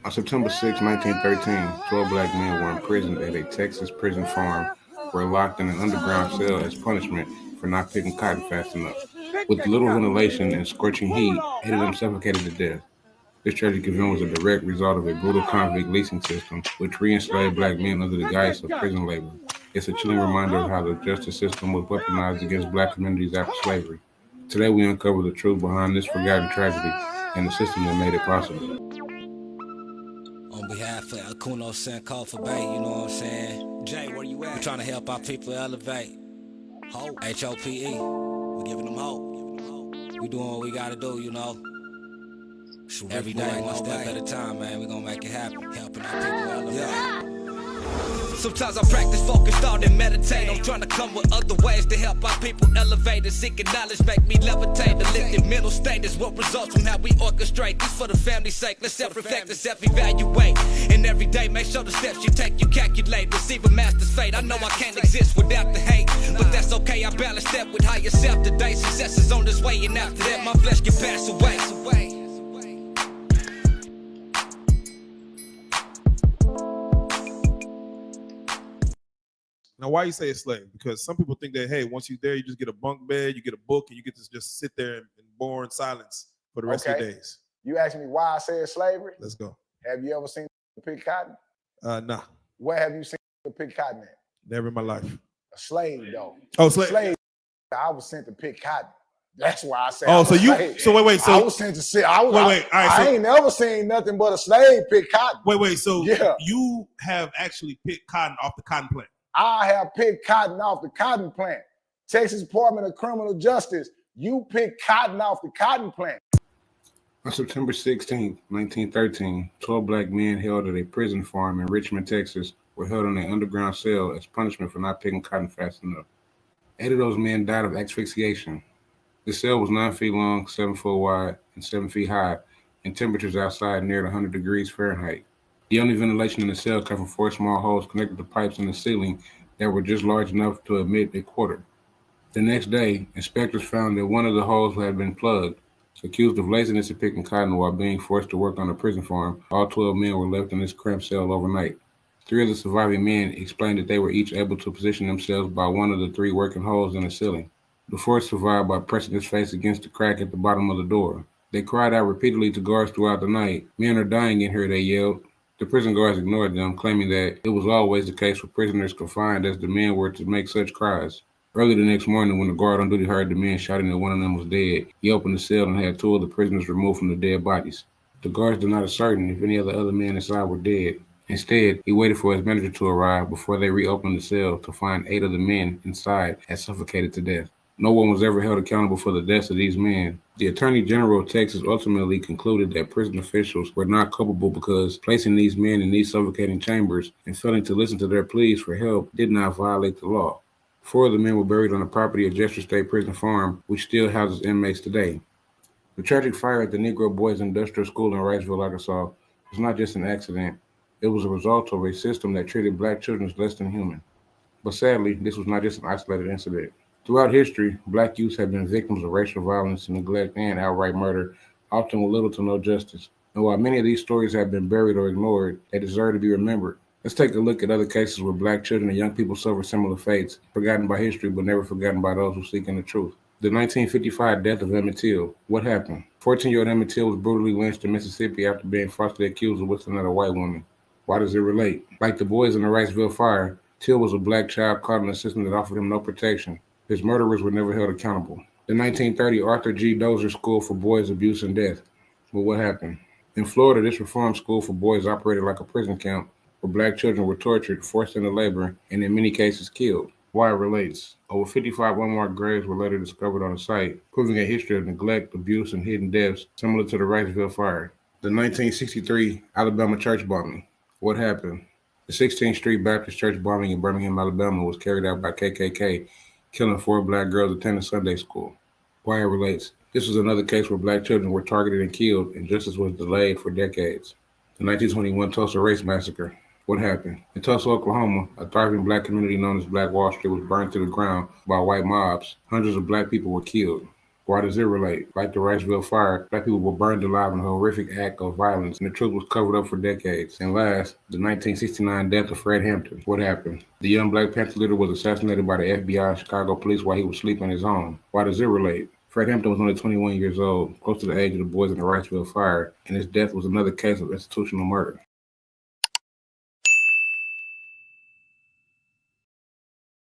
On September 6, 1913, 12 black men were imprisoned at a Texas prison farm, were locked in an underground cell as punishment for not picking cotton fast enough. With little ventilation and scorching heat, 8 of them suffocated to death. This tragic event was a direct result of a brutal convict leasing system, which re-enslaved black men under the guise of prison labor. It's a chilling reminder of how the justice system was weaponized against black communities after slavery. Today we uncover the truth behind this forgotten tragedy and the system that made it possible. On behalf of Akuno Senko for Bay, you know what I'm saying? Jay, where you at? We're trying to help our people elevate. Hope. H-O-P-E. We're giving them hope. We doing what we gotta do, you know. Every day, one step at a time, man. We gonna make it happen. Helping our people elevate. Yeah. Sometimes I practice focus, thought, and meditate. I'm trying to come with other ways to help our people elevate and seeking knowledge, make me levitate. The lifted mental state is what results from how we orchestrate. This for the family's sake. Let's self-reflect and self-evaluate. And every day, make sure the steps you take, you calculate. Receive a master's fate. I know I can't exist without the hate, but that's okay. I balance that with higher self today. Success is on this way, and after that, my flesh can pass away. Now, why you say a slave? Because some people think that, hey, once you're there, you just get a bunk bed, you get a book, and you get to just sit there in boring silence for the rest of your days. You asked me why I said slavery? Let's go. Have you ever seen pick cotton? Nah. Where have you seen pick cotton at? Never in my life. A slave, though. Oh, slave. I was sent to pick cotton. That's why I said. Oh, so you? Slave. So wait. So I was sent to sit. Wait. All right. I ain't never seen nothing but a slave pick cotton. Wait. So you have actually picked cotton off the cotton plant? I have picked cotton off the cotton plant. Texas Department of Criminal Justice, you pick cotton off the cotton plant. On September 16, 1913, 12 black men held at a prison farm in Richmond, Texas, were held in an underground cell as punishment for not picking cotton fast enough. 8 of those men died of asphyxiation. The cell was 9 feet long, 7 foot wide, and 7 feet high, and temperatures outside neared 100 degrees Fahrenheit. The only ventilation in the cell came from 4 small holes connected to pipes in the ceiling that were just large enough to admit a quarter. The next day, inspectors found that one of the holes had been plugged. Accused of laziness and picking cotton while being forced to work on a prison farm, all 12 men were left in this cramped cell overnight. 3 of the surviving men explained that they were each able to position themselves by one of the 3 working holes in the ceiling. The 4th survived by pressing his face against the crack at the bottom of the door. They cried out repeatedly to guards throughout the night. "Men are dying in here," they yelled. The prison guards ignored them, claiming that it was always the case for prisoners confined as the men were to make such cries. Early the next morning, when the guard on duty heard the men shouting that one of them was dead, he opened the cell and had 2 of the prisoners removed from the dead bodies. The guards did not ascertain if any of the other men inside were dead. Instead, he waited for his manager to arrive before they reopened the cell to find 8 of the men inside had suffocated to death. No one was ever held accountable for the deaths of these men. The Attorney General of Texas ultimately concluded that prison officials were not culpable because placing these men in these suffocating chambers and failing to listen to their pleas for help did not violate the law. 4 of the men were buried on the property of Jester State Prison Farm, which still houses inmates today. The tragic fire at the Negro Boys Industrial School in Wrightsville, Arkansas, was not just an accident. It was a result of a system that treated black children as less than human. But sadly, this was not just an isolated incident. Throughout history, black youths have been victims of racial violence, neglect, and outright murder, often with little to no justice. And while many of these stories have been buried or ignored, they deserve to be remembered. Let's take a look at other cases where black children and young people suffer similar fates, forgotten by history but never forgotten by those who seek the truth. The 1955 death of Emmett Till. What happened? 14-year-old Emmett Till was brutally lynched in Mississippi after being falsely accused of whistling at a white woman. Why does it relate? Like the boys in the Wrightsville fire, Till was a black child caught in a system that offered him no protection. His murderers were never held accountable. The 1930 Arthur G. Dozier School for Boys Abuse and Death. But what happened? In Florida, this reform school for boys operated like a prison camp where black children were tortured, forced into labor, and in many cases killed. Why it relates? Over 55 unmarked graves were later discovered on the site, proving a history of neglect, abuse, and hidden deaths similar to the Wrightsville fire. The 1963 Alabama church bombing. What happened? The 16th Street Baptist Church bombing in Birmingham, Alabama was carried out by KKK, killing 4 black girls attending Sunday school. Why it relates? This was another case where black children were targeted and killed, and justice was delayed for decades. The 1921 Tulsa Race Massacre. What happened? In Tulsa, Oklahoma, a thriving black community known as Black Wall Street was burned to the ground by white mobs. Hundreds of black people were killed. Why does it relate? Like the Wrightsville fire, black people were burned alive in a horrific act of violence, and the truth was covered up for decades. And last, the 1969 death of Fred Hampton. What happened? The young Black Panther leader was assassinated by the FBI and Chicago police while he was sleeping in his home. Why does it relate? Fred Hampton was only 21 years old, close to the age of the boys in the Wrightsville fire, and his death was another case of institutional murder.